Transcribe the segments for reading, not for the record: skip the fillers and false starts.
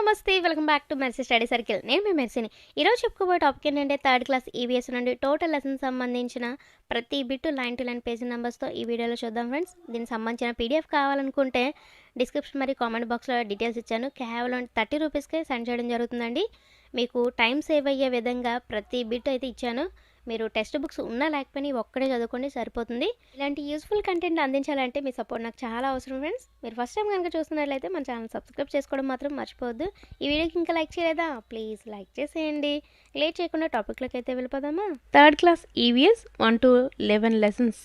నమస్తే welcome back to Mercy study circle. నేను మీ మెర్సీని. ఈరోజు చెప్పుకోబోయే టాపిక్ ఏంటంటే థర్డ్ క్లాస్ ఈవీఎస్ నుండి టోటల్ లెసన్ సంబంధించిన ప్రతి bit line to line page నెంబర్స్తో ఈ వీడియోలో చూద్దాం ఫ్రెండ్స్. దీనికి సంబంధించిన పీడిఎఫ్ కావాలనుకుంటే డిస్క్రిప్షన్ మరియు కామెంట్ బాక్స్లో డీటెయిల్స్ ఇచ్చాను. కేవలం 30 రూపీస్కే సెండ్ చేయడం జరుగుతుందండి. మీకు టైం సేవ్ అయ్యే విధంగా ప్రతి బిట్ అయితే ఇచ్చాను. మీరు టెక్స్ట్ బుక్స్ ఉన్నా లేకపోయినా ఒక్కడే చదువుకోండి సరిపోతుంది. ఇలాంటి యూస్ఫుల్ కంటెంట్ అందించాలంటే మీ సపోర్ట్ నాకు చాలా అవసరం ఫ్రెండ్స్. మీరు ఫస్ట్ టైం కనుక చూస్తున్నట్లయితే మన ఛానల్ సబ్స్క్రైబ్ చేసుకోవడం మాత్రం మర్చిపోవద్దు. ఈ వీడియోకి ఇంకా లైక్ చేయలేదా? ప్లీజ్ లైక్ చేసేయండి. లేట్ చేయకుండా టాపిక్లోకి అయితే వెళ్ళిపోదామా. Third class EVS 1 to 11 lessons.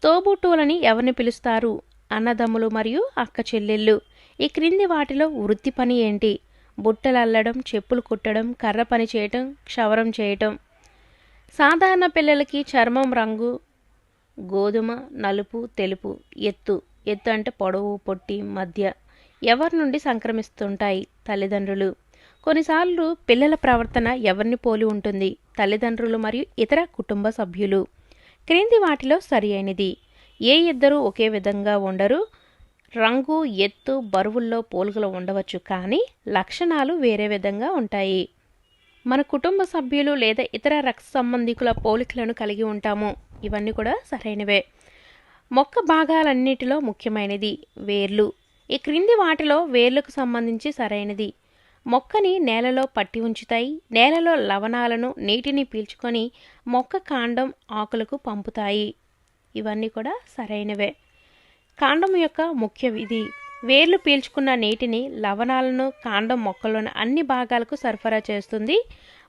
తోబుట్టువులని ఎవరిని పిలుస్తారు? అన్నదమ్ములు మరియు అక్క చెల్లెళ్ళు. ఈ క్రింది వాటిలో వృత్తి పని ఏంటి? బుట్టలు అల్లడం, చెప్పులు కుట్టడం, కర్ర పని చేయటం, క్షవరం చేయటం. సాధారణ పిల్లలకి చర్మం రంగు గోధుమ, నలుపు, తెలుపు. ఎత్తు అంటే పొడవు, పొట్టి, మధ్య. ఎవరి నుండి సంక్రమిస్తుంటాయి? తల్లిదండ్రులు. కొన్నిసార్లు పిల్లల ప్రవర్తన ఎవరిని పోలి ఉంటుంది? తల్లిదండ్రులు మరియు ఇతర కుటుంబ సభ్యులు. క్రింది వాటిలో సరి అయినది. ఏ ఇద్దరు ఒకే విధంగా ఉండరు. రంగు, ఎత్తు, బరువుల్లో పోలికలు ఉండవచ్చు, కానీ లక్షణాలు వేరే విధంగా ఉంటాయి. మన కుటుంబ సభ్యులు లేదా ఇతర రక్త సంబంధికుల పోలికలను కలిగి ఉంటాము. ఇవన్నీ కూడా సరైనవే. మొక్క భాగాలన్నిటిలో ముఖ్యమైనది వేర్లు. ఈ క్రింది వాటిలో వేర్లకు సంబంధించి సరైనది. మొక్కని నేలలో పట్టి ఉంచుతాయి. నేలలో లవణాలను, నీటిని పీల్చుకొని మొక్క కాండం, ఆకులకు పంపుతాయి. ఇవన్నీ కూడా సరైనవే. కాండం యొక్క ముఖ్య విధి. వేర్లు పీల్చుకున్న నీటిని, లవణాలను కాండం మొక్కలోని అన్ని భాగాలకు సరఫరా చేస్తుంది.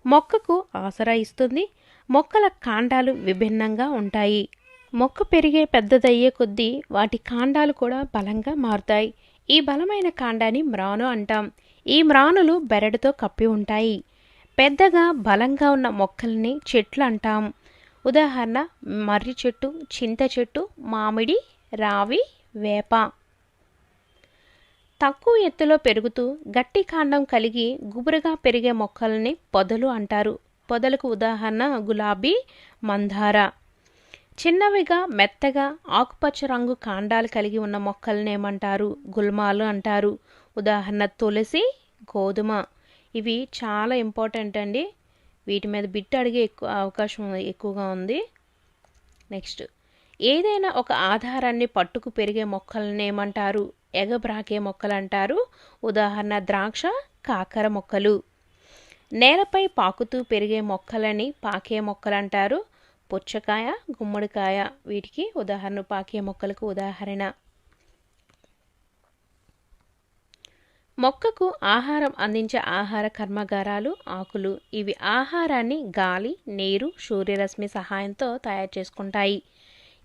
మొక్కకు ఆసరా ఇస్తుంది. మొక్కల కాండాలు విభిన్నంగా ఉంటాయి. మొక్క పెరిగే పెద్దదయ్యే కొద్దీ వాటి కాండాలు కూడా బలంగా మారుతాయి. ఈ బలమైన కాండాన్ని మ్రాను అంటాం. ఈ మ్రానులు బెరడుతో కప్పి ఉంటాయి. పెద్దగా బలంగా ఉన్న మొక్కల్ని చెట్లు అంటాం. ఉదాహరణ మర్రి చెట్టు, చింత చెట్టు, మామిడి, రావి, వేప. తక్కువ ఎత్తులో పెరుగుతూ గట్టి కాండం కలిగి గుబురుగా పెరిగే మొక్కల్ని పొదలు అంటారు. పొదలకు ఉదాహరణ గులాబీ, మందార. చిన్నవిగా మెత్తగా ఆకుపచ్చ రంగు కాండాలు కలిగి ఉన్న మొక్కల్ని ఏమంటారు? గుల్మాలు అంటారు. ఉదాహరణ తులసి, గోధుమ. ఇవి చాలా ఇంపార్టెంట్ అండి. వీటి మీద బిట్ అడిగే అవకాశం ఎక్కువగా ఉంది. నెక్స్ట్, ఏదైనా ఒక ఆధారాన్ని పట్టుకు పెరిగే మొక్కల్ని ఏమంటారు? ఎగబ్రాకే మొక్కలు అంటారు. ఉదాహరణ ద్రాక్ష, కాకర మొక్కలు. నేలపై పాకుతూ పెరిగే మొక్కలని పాకే మొక్కలు అంటారు. పుచ్చకాయ, గుమ్మడికాయ. వీటికి ఉదాహరణ పాకే మొక్కలకు ఉదాహరణ. మొక్కకు ఆహారం అందించే ఆహార కర్మాగారాలు ఆకులు. ఇవి ఆహారాన్ని గాలి, నీరు, సూర్యరశ్మి సహాయంతో తయారు చేసుకుంటాయి.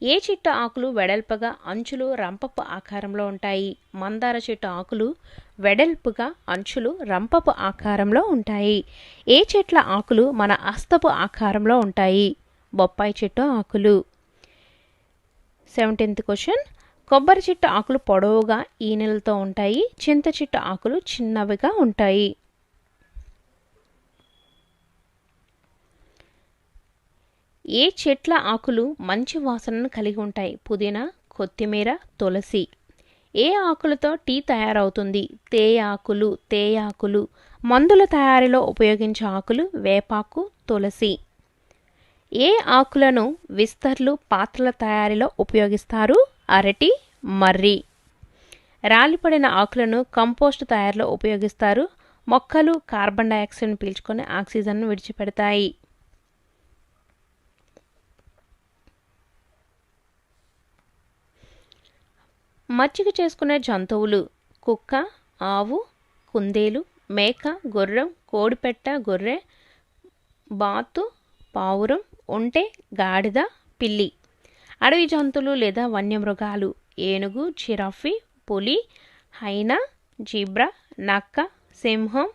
ఏ చెట్టు ఆకులు వెడల్పుగా అంచులు రంపపు ఆకారంలో ఉంటాయి? మందార చెట్టు ఆకులు వెడల్పుగా అంచులు రంపపు ఆకారంలో ఉంటాయి. ఏ చెట్ల ఆకులు మన హస్తపు ఆకారంలో ఉంటాయి? బొప్పాయి చెట్టు ఆకులు. 17th question. కొబ్బరి చెట్టు ఆకులు పొడవుగా ఈనెలతో ఉంటాయి. చింత చెట్టు ఆకులు చిన్నవిగా ఉంటాయి. ఏ చెట్ల ఆకులు మంచి వాసనను కలిగి ఉంటాయి? పుదీనా, కొత్తిమీర, తులసి. ఏ ఆకులతో టీ తయారవుతుంది? తేయాకులు, తేయాకులు. మందుల తయారీలో ఉపయోగించే ఆకులు వేపాకు, తులసి. ఏ ఆకులను విస్తర్లు పాత్రల తయారీలో ఉపయోగిస్తారు? అరటి, మర్రి. రాలిపడిన ఆకులను కంపోస్ట్ తయారీలో ఉపయోగిస్తారు. మొక్కలు కార్బన్ డయాక్సైడ్ను పీల్చుకొని ఆక్సిజన్ను విడిచిపెడతాయి. మచ్చిక చేసుకునే జంతువులు కుక్క, ఆవు, కుందేలు, మేక, గుర్రం, కోడిపెట్ట, గొర్రె, బాతు, పావురం, ఒంటె, గాడిద, పిల్లి. అడవి జంతువులు లేదా వన్యమృగాలు ఏనుగు, జిరాఫీ, పులి, హైనా, జీబ్రా, నక్క, సింహం,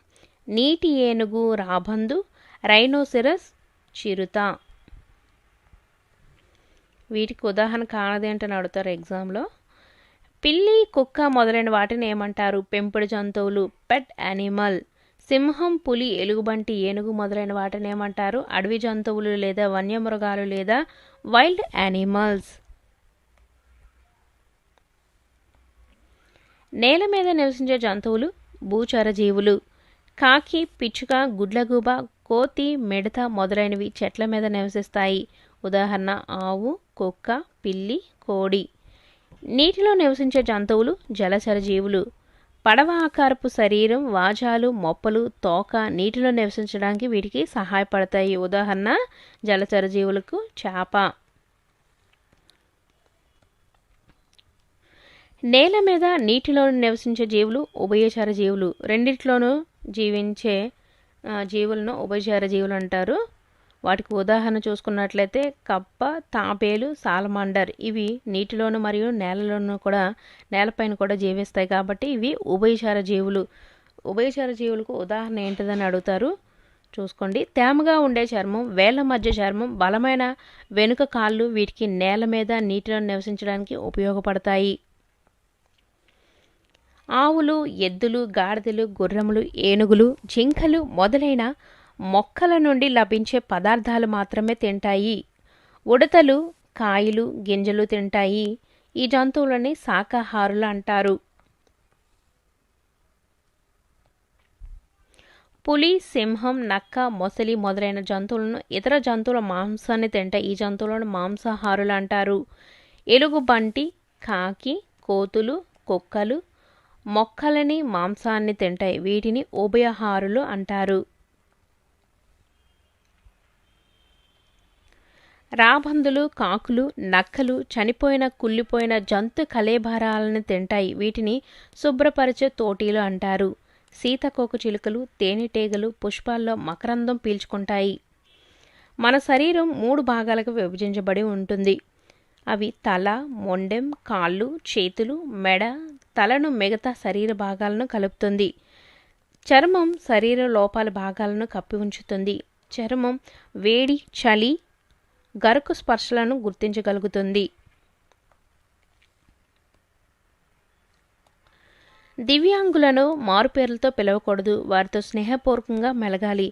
నీటి ఏనుగు, రాబందు, రైనోసిరస్, చిరుత. వీటికి ఉదాహరణ కానది అంటే అడుగుతారు ఎగ్జామ్లో. పిల్లి, కుక్క మొదలైన వాటిని ఏమంటారు? పెంపుడు జంతువులు, పెట్ యానిమల్. సింహం, పులి, ఎలుగుబంటి, ఏనుగు మొదలైన వాటిని ఏమంటారు? అడవి జంతువులు లేదా వన్యమృగాలు లేదా వైల్డ్ యానిమల్స్. నేల మీద నివసించే జంతువులు భూచర జీవులు. కాకి, పిచ్చుక, గుడ్లగూబ, కోతి, మిడత మొదలైనవి చెట్ల మీద నివసిస్తాయి. ఉదాహరణ ఆవు, కుక్క, పిల్లి, కోడి. నీటిలో నివసించే జంతువులు జలచర జీవులు. పడవ ఆకారపు శరీరం, వాజాలు, మొప్పలు, తోక నీటిలో నివసించడానికి వీటికి సహాయపడతాయి. ఉదాహరణ జలచర జీవులకు చేప. నేల మీద నీటిలో నివసించే జీవులు ఉభయచర జీవులు. రెండిట్లోనూ జీవించే జీవులను ఉభయచర జీవులు అంటారు. వాటికి ఉదాహరణ చూసుకున్నట్లయితే కప్ప, తాబేలు, సాలమాండర్. ఇవి నీటిలోను మరియు నేలలోనూ కూడా నేలపైన కూడా జీవిస్తాయి కాబట్టి ఇవి ఉభయచర జీవులు. ఉభయచర జీవులకు ఉదాహరణ ఏంటిదని అడుగుతారు, చూసుకోండి. తేమగా ఉండే చర్మం, వేళ్ల మధ్య చర్మం, బలమైన వెనుక కాళ్ళు వీటికి నేల మీద నీటిలో నివసించడానికి ఉపయోగపడతాయి. ఆవులు, ఎద్దులు, గాడిదలు, గుర్రములు, ఏనుగులు, జింకలు మొదలైన మొక్కల నుండి లభించే పదార్థాలు మాత్రమే తింటాయి. ఉడతలు కాయలు, గింజలు తింటాయి. ఈ జంతువులని శాకాహారులు అంటారు. పులి, సింహం, నక్క, మొసలి మొదలైన జంతువులను ఇతర జంతువుల మాంసాన్ని తింటాయి. ఈ జంతువులను మాంసాహారులు అంటారు. ఎలుగుబంటి, కాకి, కోతులు, కుక్కలు మొక్కలని మాంసాన్ని తింటాయి. వీటిని ఉభయాహారులు అంటారు. రాబందులు, కాకులు, నక్కలు చనిపోయిన కుళ్ళిపోయిన జంతు కళేబరాలను తింటాయి. వీటిని శుభ్రపరిచే తోటీలు అంటారు. సీతకోక చిలుకలు, తేనెటీగలు పుష్పాల్లో మకరందం పీల్చుకుంటాయి. మన శరీరం 3 భాగాలకు విభజించబడి ఉంటుంది. అవి తల, మొండెం, కాళ్ళు, చేతులు, మెడ. తలను మిగతా శరీర భాగాలను కలుపుతుంది. చర్మం శరీర లోపల భాగాలను కప్పి ఉంచుతుంది. చర్మం వేడి, చలి, గరుకు స్పర్శలను గుర్తించగలుగుతుంది. దివ్యాంగులను మారుపేర్లతో పిలవకూడదు. వారితో స్నేహపూర్వకంగా మెలగాలి.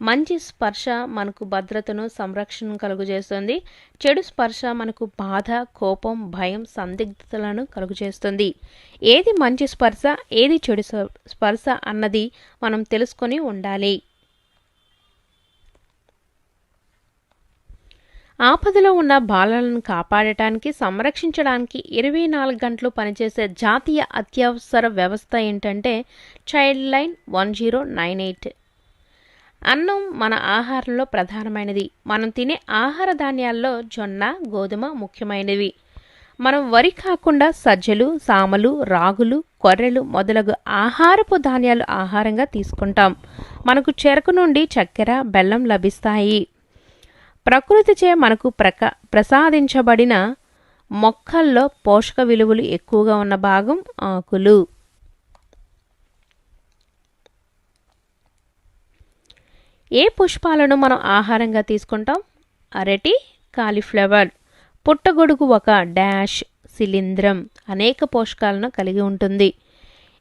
మంచి స్పర్శ మనకు భద్రతను, సంరక్షణను కలుగజేస్తుంది. చెడు స్పర్శ మనకు బాధ, కోపం, భయం, సందిగ్ధతలను కలుగజేస్తుంది. ఏది మంచి స్పర్శ, ఏది చెడు స్పర్శ అన్నది మనం తెలుసుకొని ఉండాలి. ఆపదలో ఉన్న బాలలను కాపాడటానికి, సంరక్షించడానికి 24 గంటలు పనిచేసే జాతీయ అత్యవసర వ్యవస్థ ఏంటంటే చైల్డ్ లైన్ 1098. అన్నం మన ఆహారంలో ప్రధానమైనది. మనం తినే ఆహార ధాన్యాల్లో జొన్న, గోధుమ ముఖ్యమైనవి. మనం వరి కాకుండా సజ్జలు, సామలు, రాగులు, కొర్రెలు మొదలగు ఆహారపు ధాన్యాలు ఆహారంగా తీసుకుంటాం. మనకు చెరకు నుండి చక్కెర, బెల్లం లభిస్తాయి. ప్రకృతిచే మనకు ప్రసాదించబడిన మొక్కల్లో పోషక విలువలు ఎక్కువగా ఉన్న భాగం ఆకులు. ఏ పుష్పాలను మనం ఆహారంగా తీసుకుంటాం? అరటి, కాలీఫ్లవర్. పుట్టగొడుగు ఒక డాష్ శిలీంధ్రం అనేక పోషకాలను కలిగి ఉంటుంది.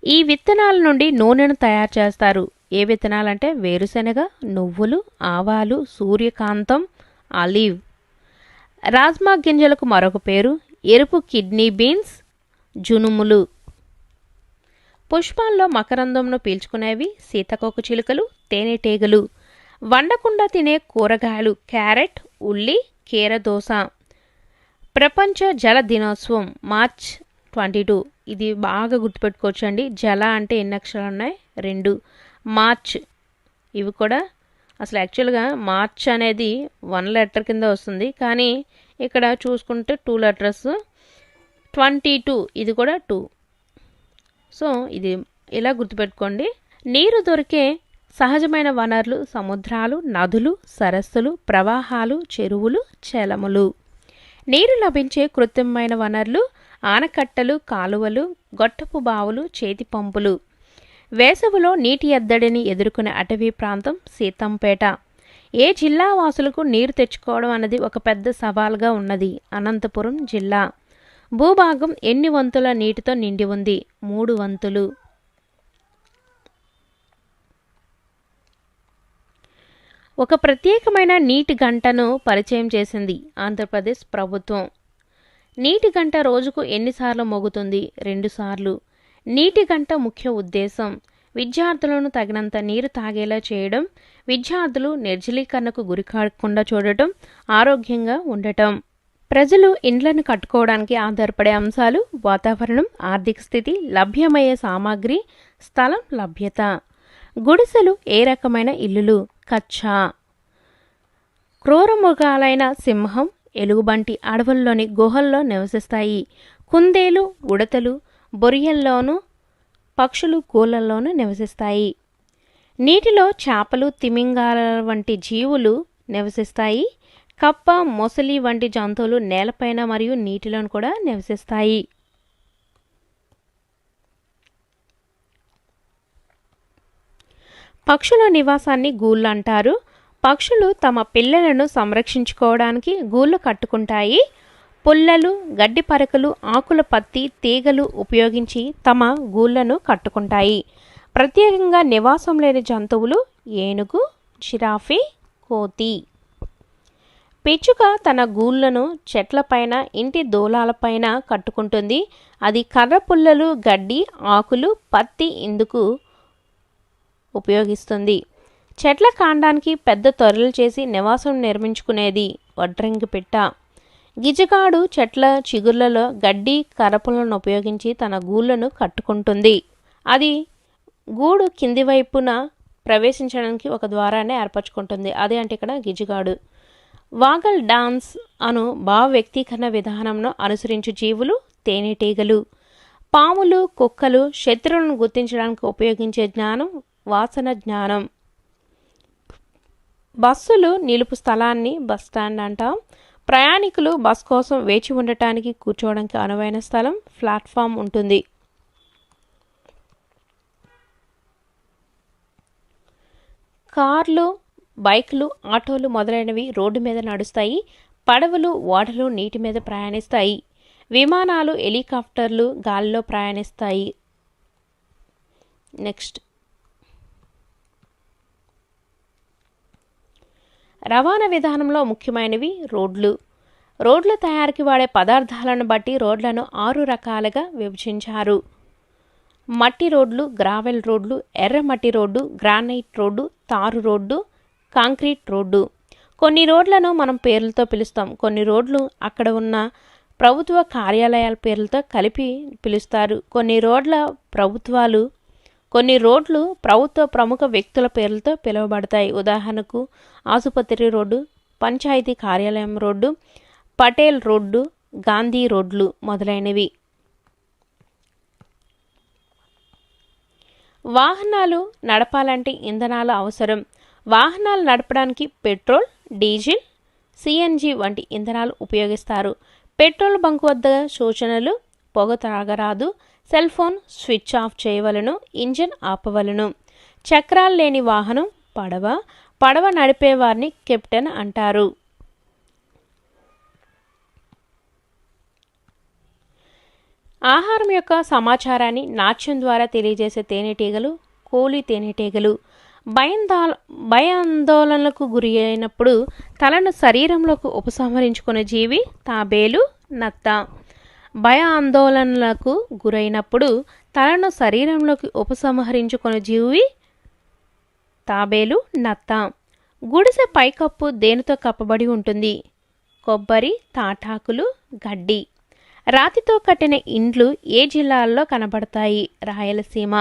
ఈ విత్తనాల నుండి నూనెను తయారు చేస్తారు. ఏ విత్తనాలంటే వేరుశెనగ, నువ్వులు, ఆవాలు, సూర్యకాంతం, ఆలివ్. రాజ్మా గింజలకు మరొక పేరు ఎరుపు కిడ్నీ బీన్స్, జునుములు. పుష్పాల్లో మకరందంను పీల్చుకునేవి సీతకోక చిలుకలు, తేనెటీగలు. వండకుండా తినే కూరగాయలు క్యారెట్, ఉల్లి, కీరదోస. ప్రపంచ జల దినోత్సవం మార్చ్ 22. ఇది బాగా గుర్తుపెట్టుకోవచ్చండి. జల అంటే ఎన్ని అక్షరాలు ఉన్నాయి? 2. మార్చ్. ఇవి కూడా అసలు యాక్చువల్గా మార్చ్ అనేది 1 లెటర్ కింద వస్తుంది, కానీ ఇక్కడ చూసుకుంటే 2 లెటర్స్. 22 ఇది కూడా 2. సో ఇది ఇలా గుర్తుపెట్టుకోండి. నీరు దొరికే సహజమైన వనరులు సముద్రాలు, నదులు, సరస్సులు, ప్రవాహాలు, చెరువులు, చెలములు. నీరు లభించే కృత్రిమమైన వనరులు ఆనకట్టలు, కాలువలు, గొట్టపు బావులు, చేతి పంపులు. వేసవిలో నీటి ఎద్దడిని ఎదుర్కొనే అటవీ ప్రాంతం సీతంపేట. ఏ జిల్లా వాసులకు నీరు తెచ్చుకోవడం అన్నది ఒక పెద్ద సవాల్గా ఉన్నది? అనంతపురం జిల్లా. భూభాగం ఎన్ని వంతుల నీటితో నిండి ఉంది? 3 వంతులు. ఒక ప్రత్యేకమైన నీటి గంటను పరిచయం చేసింది ఆంధ్రప్రదేశ్ ప్రభుత్వం. నీటి గంట రోజుకు ఎన్నిసార్లు మోగుతుంది? 2 సార్లు. నీటి గంట ముఖ్య ఉద్దేశం విద్యార్థులను తగినంత నీరు తాగేలా చేయడం, విద్యార్థులు నిర్జలీకరణకు గురికాకుండా చూడటం, ఆరోగ్యంగా ఉండటం. ప్రజలు ఇండ్లను కట్టుకోవడానికి ఆధారపడే అంశాలు వాతావరణం, ఆర్థిక స్థితి, లభ్యమయ్యే సామాగ్రి, స్థలం లభ్యత. గుడిసెలు ఏ రకమైన ఇల్లులు? కచ్చా. క్రూరమృగాలైన సింహం, ఎలుగుబంటి అడవుల్లోని గుహల్లో నివసిస్తాయి. కుందేలు, ఉడతలు బొరియల్లోనూ, పక్షులు గూళ్ళల్లోనూ నివసిస్తాయి. నీటిలో చేపలు, తిమింగాలాల వంటి జీవులు నివసిస్తాయి. కప్ప, మొసలి వంటి జంతువులు నేలపైన మరియు నీటిలోను కూడా నివసిస్తాయి. పక్షుల నివాసాన్ని గూళ్ళు అంటారు. పక్షులు తమ పిల్లలను సంరక్షించుకోవడానికి గూళ్ళు కట్టుకుంటాయి. పుల్లలు, గడ్డి పరకలు, ఆకుల పత్తి, తీగలు ఉపయోగించి తమ గూళ్ళను కట్టుకుంటాయి. ప్రత్యేకంగా నివాసం లేని జంతువులు ఏనుగు, జిరాఫీ, కోతి. పిచ్చుక తన గూళ్ళను చెట్లపైన, ఇంటి దూలాలపైన కట్టుకుంటుంది. అది కర్ర పుల్లలు, గడ్డి, ఆకులు, పత్తి ఇందుకు ఉపయోగిస్తుంది. చెట్ల కాండానికి పెద్ద తొర్రలు చేసి నివాసం నిర్మించుకునేది వడ్రంగి పిట్ట. గిజగాడు చెట్ల చిగుర్లలో గడ్డి, కర్రపులను ఉపయోగించి తన గూళ్ళను కట్టుకుంటుంది. అది గూడు కింది వైపున ప్రవేశించడానికి ఒక ద్వారాన్ని ఏర్పరచుకుంటుంది. అదే అంటే ఇక్కడ గిజగాడు. వాగల్ డాన్స్ అను భావ వ్యక్తీకరణ విధానంను అనుసరించు జీవులు తేనెటీగలు. పాములు, కుక్కలు శత్రువులను గుర్తించడానికి ఉపయోగించే జ్ఞానం వాసన జ్ఞానం. బస్సులు నిలుపు స్థలాన్ని బస్టాండ్ అంటాం. ప్రయాణికులు బస్ కోసం వేచి ఉండటానికి, కూర్చోవడానికి అనువైన స్థలం ప్లాట్ఫామ్ ఉంటుంది. కార్లు, బైకులు, ఆటోలు మొదలైనవి రోడ్డు మీద నడుస్తాయి. పడవలు, ఓడలు నీటి మీద ప్రయాణిస్తాయి. విమానాలు, హెలికాప్టర్లు గాలిలో ప్రయాణిస్తాయి. నెక్స్ట్, రవాణా విధానంలో ముఖ్యమైనవి రోడ్లు. రోడ్ల తయారీకి వాడే పదార్థాలను బట్టి రోడ్లను 6 రకాలుగా విభజించారు. మట్టి రోడ్లు, గ్రావెల్ రోడ్లు, ఎర్రమట్టి రోడ్డు, గ్రానైట్ రోడ్డు, తారు రోడ్డు, కాంక్రీట్ రోడ్డు. కొన్ని రోడ్లను మనం పేర్లతో పిలుస్తాం. కొన్ని రోడ్లు అక్కడ ఉన్న ప్రభుత్వ కార్యాలయాల పేర్లతో కలిపి పిలుస్తారు. కొన్ని రోడ్లు ప్రభుత్వ ప్రముఖ వ్యక్తుల పేర్లతో పిలువబడతాయి. ఉదాహరణకు ఆసుపత్రి రోడ్డు, పంచాయతీ కార్యాలయం రోడ్డు, పటేల్ రోడ్డు, గాంధీ రోడ్లు మొదలైనవి. వాహనాలు నడపాలంటే ఇంధనాలు అవసరం. వాహనాలు నడపడానికి పెట్రోల్, డీజిల్, సిఎన్జి వంటి ఇంధనాలు ఉపయోగిస్తారు. పెట్రోల్ బంక్ వద్ద సూచనలు: పొగ త్రాగరాదు, సెల్ ఫోన్ స్విచ్ ఆఫ్ చేయవలను, ఇంజిన్ ఆపవలను. చక్రాలు లేని వాహనం పడవ. పడవ నడిపేవారిని కెప్టెన్ అంటారు. ఆహారం యొక్క సమాచారాన్ని నాట్యం ద్వారా తెలియజేసే తేనెటీగలు కోలి తేనెటీగలు. భయాందోళనలకు గురి అయినప్పుడు తలను శరీరంలోకి ఉపసంహరించుకునే జీవి తాబేలు, నత్త. భయాందోళనలకు గురైనప్పుడు తలను శరీరంలోకి ఉపసంహరించుకునే జీవి తాబేలు, నత్త. గుడిసె పైకప్పు దేనితో కప్పబడి ఉంటుంది? కొబ్బరి, తాటాకులు, గడ్డి. రాతితో కట్టిన ఇండ్లు ఏ జిల్లాల్లో కనబడతాయి? రాయలసీమ.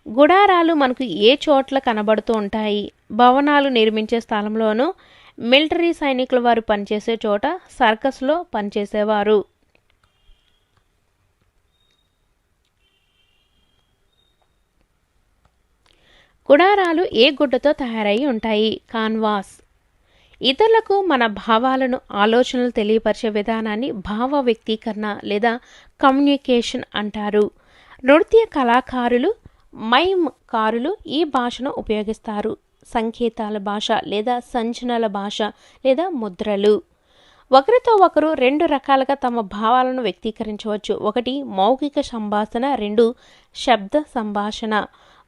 గుడారాలు మనకు ఏ చోట్ల కనబడుతూ ఉంటాయి? భవనాలు నిర్మించే స్థలంలోనూ, మిలిటరీ సైనికుల వారు పనిచేసే చోట, సర్కస్లో పనిచేసేవారు. గుడారాలు ఏ గుడ్డతో తయారై ఉంటాయి? కాన్వాస్. ఇతరులకు మన భావాలను, ఆలోచనలు తెలియపరిచే విధానాన్ని భావ వ్యక్తీకరణ లేదా కమ్యూనికేషన్ అంటారు. నృత్య కళాకారులు, మైమ్కారులు ఈ భాషను ఉపయోగిస్తారు. సంకేతాల భాష లేదా సంజ్ఞల భాష లేదా ముద్రలు. ఒకరితో ఒకరు 2 రకాలుగా తమ భావాలను వ్యక్తీకరించవచ్చు. 1 మౌఖిక సంభాషణ, 2 శబ్ద సంభాషణ.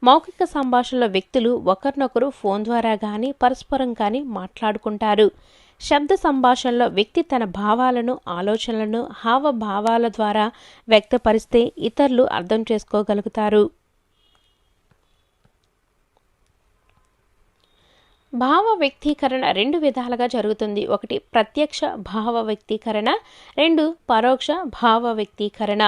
మౌఖిక సంభాషణలో వ్యక్తులు ఒకరినొకరు ఫోన్ ద్వారా కానీ పరస్పరం కానీ మాట్లాడుకుంటారు. శబ్ద సంభాషణలో వ్యక్తి తన భావాలను, ఆలోచనలను హావభావాల ద్వారా వ్యక్తపరిస్తే ఇతరులు అర్థం చేసుకోగలుగుతారు. భావ వ్యక్తీకరణ రెండు విధాలుగా జరుగుతుంది. ఒకటి ప్రత్యక్ష భావ వ్యక్తీకరణ, రెండు పరోక్ష భావ వ్యక్తీకరణ.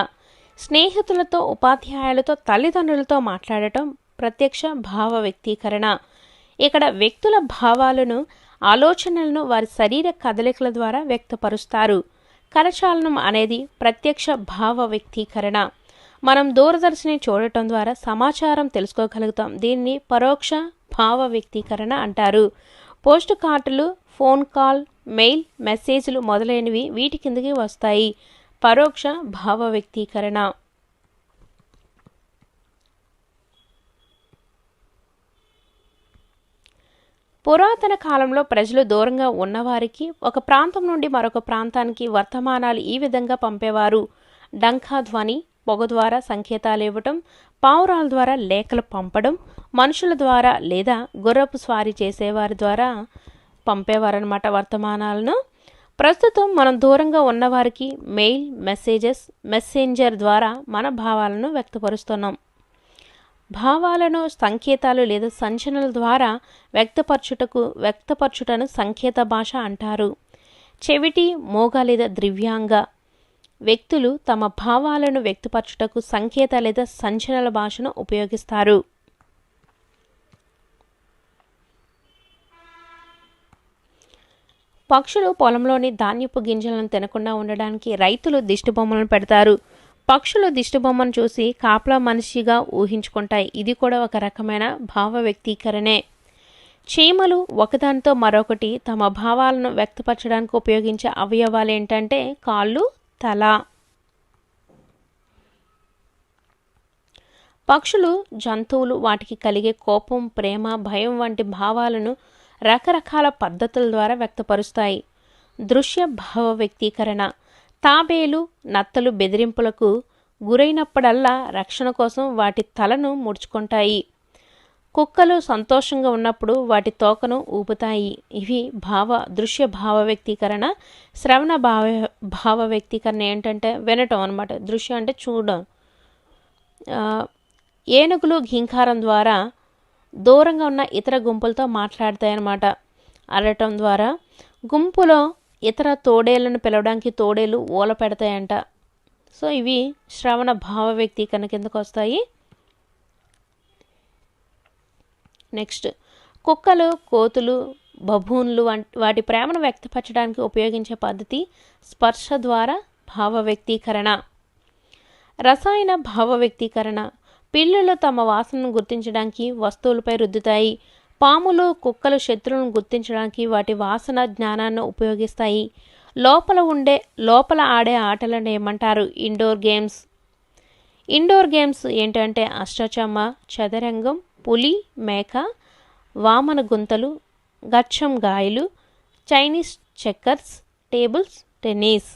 స్నేహితులతో, ఉపాధ్యాయులతో, తల్లిదండ్రులతో మాట్లాడటం ప్రత్యక్ష భావ వ్యక్తీకరణ. ఇక్కడ వ్యక్తుల భావాలను, ఆలోచనలను వారి శరీర కదలికల ద్వారా వ్యక్తపరుస్తారు. కరచాలనం అనేది ప్రత్యక్ష భావ వ్యక్తీకరణ. మనం దూరదర్శిని చూడటం ద్వారా సమాచారం తెలుసుకోగలుగుతాం. దీన్ని పరోక్ష భావ వ్యక్తీకరణ అంటారు. పోస్ట్ కార్డులు, ఫోన్ కాల్, మెయిల్, మెసేజ్లు మొదలైనవి వీటి కిందకి వస్తాయి. పరోక్ష భావ వ్యక్తీకరణ. పురాతన కాలంలో ప్రజలు దూరంగా ఉన్నవారికి ఒక ప్రాంతం నుండి మరొక ప్రాంతానికి వర్తమానాలు ఈ విధంగా పంపేవారు. డంకా ధ్వని, పొగ ద్వారా సంకేతాలు ఇవ్వటం, పావురాల ద్వారా లేఖలు పంపడం, మనుషుల ద్వారా లేదా గుర్రపు స్వారీ చేసేవారి ద్వారా పంపేవారనమాట వర్తమానాలను. ప్రస్తుతం మనం దూరంగా ఉన్నవారికి మెయిల్, మెసేజెస్, మెసెంజర్ ద్వారా మన భావాలను వ్యక్తపరుస్తున్నాం. భావాలను సంకేతాలు లేదా సంచలనాల ద్వారా వ్యక్తపరచుటను సంకేత భాష అంటారు. చెవిటి, మోగ లేదా దివ్యాంగ వ్యక్తులు తమ భావాలను వ్యక్తపరచుటకు సంకేత లేదా సంచలన భాషను ఉపయోగిస్తారు. పక్షులు పొలంలోని ధాన్యపు గింజలను తినకుండా ఉండడానికి రైతులు దిష్టిబొమ్మలను పెడతారు. పక్షులు దిష్టిబొమ్మను చూసి కాపలా మనిషిగా ఊహించుకుంటాయి. ఇది కూడా ఒక రకమైన భావ వ్యక్తీకరణే. చీమలు ఒకదానితో మరొకటి తమ భావాలను వ్యక్తపరచడానికి ఉపయోగించే అవయవాలు ఏంటంటే కాళ్ళు, తల. పక్షులు, జంతువులు వాటికి కలిగే కోపం, ప్రేమ, భయం వంటి భావాలను రకరకాల పద్ధతుల ద్వారా వ్యక్తపరుస్తాయి. దృశ్య భావ వ్యక్తీకరణ. తాబేలు, నత్తలు బెదిరింపులకు గురైనప్పుడల్లా రక్షణ కోసం వాటి తలను ముడుచుకుంటాయి. కుక్కలు సంతోషంగా ఉన్నప్పుడు వాటి తోకను ఊపుతాయి. ఇవి దృశ్య భావ వ్యక్తీకరణ. శ్రవణ భావ వ్యక్తీకరణ ఏంటంటే వినటం అనమాట. దృశ్యం అంటే చూడడం. ఏనుగులు ఘీంకారం ద్వారా దూరంగా ఉన్న ఇతర గుంపులతో మాట్లాడతాయన్నమాట. అరటం ద్వారా గుంపులో ఇతర తోడేళ్లను పిలవడానికి తోడేలు ఓల పెడతాయంట. సో ఇవి శ్రవణ భావ వ్యక్తీకరణ కిందకు వస్తాయి. నెక్స్ట్, కుక్కలు, కోతులు, బబూన్లు వాటి ప్రేమను వ్యక్తపరచడానికి ఉపయోగించే పద్ధతి స్పర్శ ద్వారా భావ వ్యక్తీకరణ. రసాయన భావ వ్యక్తీకరణ. పిల్లులు తమ వాసనను గుర్తించడానికి వస్తువులపై రుద్దుతాయి. పాములు, కుక్కలు శత్రువులను గుర్తించడానికి వాటి వాసన జ్ఞానాన్ని ఉపయోగిస్తాయి. లోపల ఆడే ఆటలను ఏమంటారు? Indoor games. ఇండోర్ గేమ్స్ ఏంటంటే అష్టచమ్మ, చదరంగం, పులి, మేక, వామన గుంతలు, గచ్చం గాయలు, చైనీస్ చెక్కర్స్, టేబుల్స్ టెన్నిస్.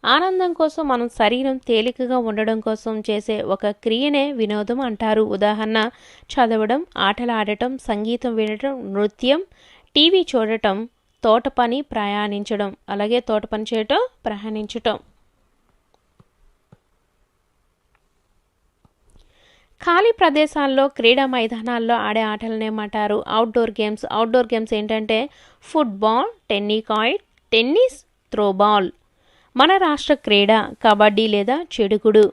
ఆనందం కోసం మనం శరీరం తేలికగా ఉండడం కోసం చేసే ఒక క్రియనే వినోదం అంటారు. ఉదాహరణ చదవడం, ఆటలు ఆడటం, సంగీతం వినటం, నృత్యం, టీవీ చూడటం, తోట పని, ప్రయాణించడం. అలాగే తోట పని చేయటం, ప్రయాణించటం. ఖాళీ ప్రదేశాల్లో, క్రీడా మైదానాల్లో ఆడే ఆటలనేమంటారు? Outdoor games. అవుట్డోర్ గేమ్స్ ఏంటంటే ఫుట్బాల్, టెన్నికాయిడ్, టెన్నిస్, త్రోబాల్. మన రాష్ట్ర క్రీడ కబడ్డీ లేదా చెడుగుడు.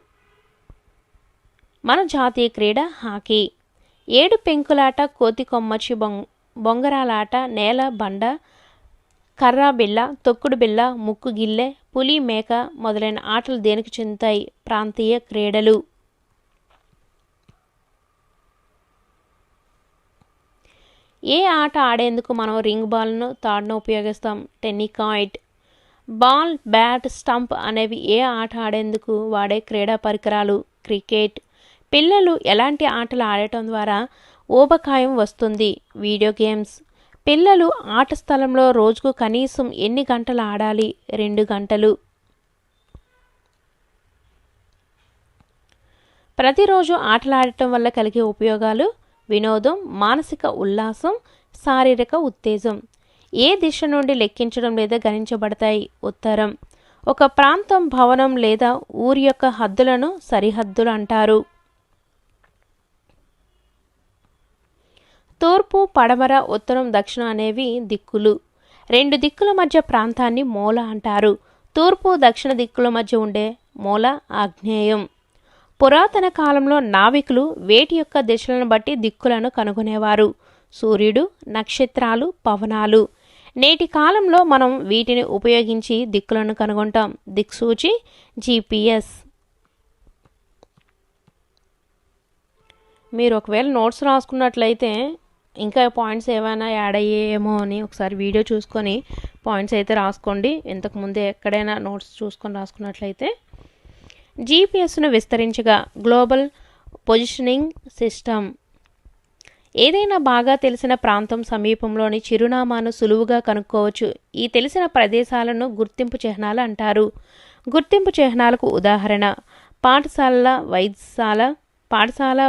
మన జాతీయ క్రీడ హాకీ. ఏడు పెంకులాట, కోతి కొమ్మచ్చి, బొంగరాలాట, నేల బండ, కర్రా బిళ్ళ, తొక్కుడు బిళ్ళ, ముక్కు గిల్లె, పులి, మేక మొదలైన ఆటలు దేనికి చెందుతాయి? ప్రాంతీయ క్రీడలు. ఏ ఆట ఆడేందుకు మనం రింగ్ బాల్ను, తాడును ఉపయోగిస్తాం? టెన్నికాయిడ్. బాల్, బ్యాట్, స్టంప్ అనేవి ఏ ఆట ఆడేందుకు వాడే క్రీడా పరికరాలు? క్రికెట్. పిల్లలు ఎలాంటి ఆటలు ఆడటం ద్వారా ఊబకాయం వస్తుంది? Video games. పిల్లలు ఆట స్థలంలో రోజుకు కనీసం ఎన్ని గంటలు ఆడాలి? 2 గంటలు. ప్రతిరోజు ఆటలాడటం వల్ల కలిగే ఉపయోగాలు: వినోదం, మానసిక ఉల్లాసం, శారీరక ఉత్తేజం. ఏ దిశ నుండి లెక్కించడం లేదా గణించబడతాయి? ఉత్తరం. ఒక ప్రాంతం, భవనం లేదా ఊరి యొక్క హద్దులను సరిహద్దులు అంటారు. తూర్పు, పడమర, ఉత్తరం, దక్షిణం అనేవి దిక్కులు. 2 దిక్కుల మధ్య ప్రాంతాన్ని మూల అంటారు. తూర్పు, దక్షిణ దిక్కుల మధ్య ఉండే మూల ఆగ్నేయం. పురాతన కాలంలో నావికులు వేటి యొక్క దిశలను బట్టి దిక్కులను కనుగొనేవారు. సూర్యుడు, నక్షత్రాలు, పవనాలు. నేటి కాలంలో మనం వీటిని ఉపయోగించి దిక్కులను కనుగొంటాం. దిక్సూచి, GPS. మీరు ఒకవేళ నోట్స్ రాసుకున్నట్లయితే ఇంకా పాయింట్స్ ఏమైనా యాడ్ అయ్యేమో అని ఒకసారి వీడియో చూసుకొని పాయింట్స్ అయితే రాసుకోండి. ఇంతకుముందే ఎక్కడైనా నోట్స్ చూసుకొని రాసుకున్నట్లయితే. GPSను విస్తరించగా గ్లోబల్ పొజిషనింగ్ సిస్టమ్. ఏదైనా బాగా తెలిసిన ప్రాంతం సమీపంలోని చిరునామాను సులువుగా కనుక్కోవచ్చు. ఈ తెలిసిన ప్రదేశాలను గుర్తింపు చిహ్నాలు అంటారు. గుర్తింపు చిహ్నాలకు ఉదాహరణ పాఠశాల,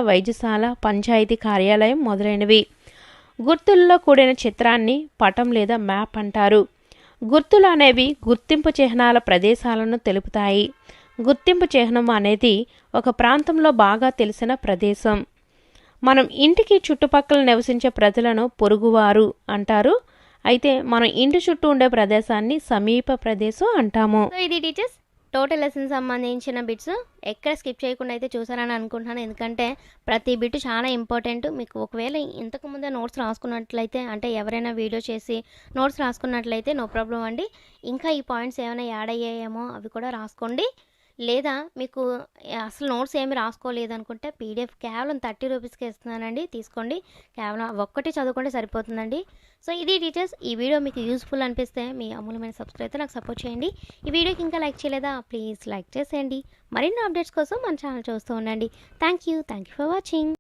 వైద్యశాల, పంచాయతీ కార్యాలయం మొదలైనవి. గుర్తుల్లో కూడిన చిత్రాన్ని పటం లేదా మ్యాప్ అంటారు. గుర్తులు అనేవి గుర్తింపు చిహ్నాల ప్రదేశాలను తెలుపుతాయి. గుర్తింపు చిహ్నం అనేది ఒక ప్రాంతంలో బాగా తెలిసిన ప్రదేశం. మనం ఇంటికి చుట్టుపక్కల నివసించే ప్రజలను పొరుగువారు అంటారు. అయితే మనం ఇంటి చుట్టూ ఉండే ప్రదేశాన్ని సమీప ప్రదేశం అంటాము. సో ఇది టీచర్స్ టోటల్ లెసన్ సంబంధించిన బిట్స్ ఎక్కడ స్కిప్ చేయకుండా అయితే చూసారని అనుకుంటున్నాను. ఎందుకంటే ప్రతి బిట్ చాలా ఇంపార్టెంట్. మీకు ఒకవేళ ఇంతకుముందే నోట్స్ రాసుకున్నట్లయితే, అంటే ఎవరైనా వీడియో చేసి నోట్స్ రాసుకున్నట్లయితే నో ప్రాబ్లం అండి. ఇంకా ఈ పాయింట్స్ ఏమైనా యాడ్ అయ్యాయేమో అవి కూడా రాసుకోండి. లేదా మీకు అసలు నోట్స్ ఏమి రాసుకోలేదు అనుకుంటే PDF కేవలం 30 రూపీస్కి ఇస్తున్నానండి, తీసుకోండి. కేవలం ఒక్కటి చదువుకుంటే సరిపోతుందండి. సో ఇది టీచర్స్, ఈ వీడియో మీకు యూస్ఫుల్ అనిపిస్తే మీ అమూల్యమైన సబ్స్క్రైబ్ అయితే నాకు సపోర్ట్ చేయండి. ఈ వీడియోకి ఇంకా లైక్ చేయలేదా, ప్లీజ్ లైక్ చేసేయండి. మరిన్ని అప్డేట్స్ కోసం మన ఛానల్ చూస్తూ ఉండండి. Thank you for watching.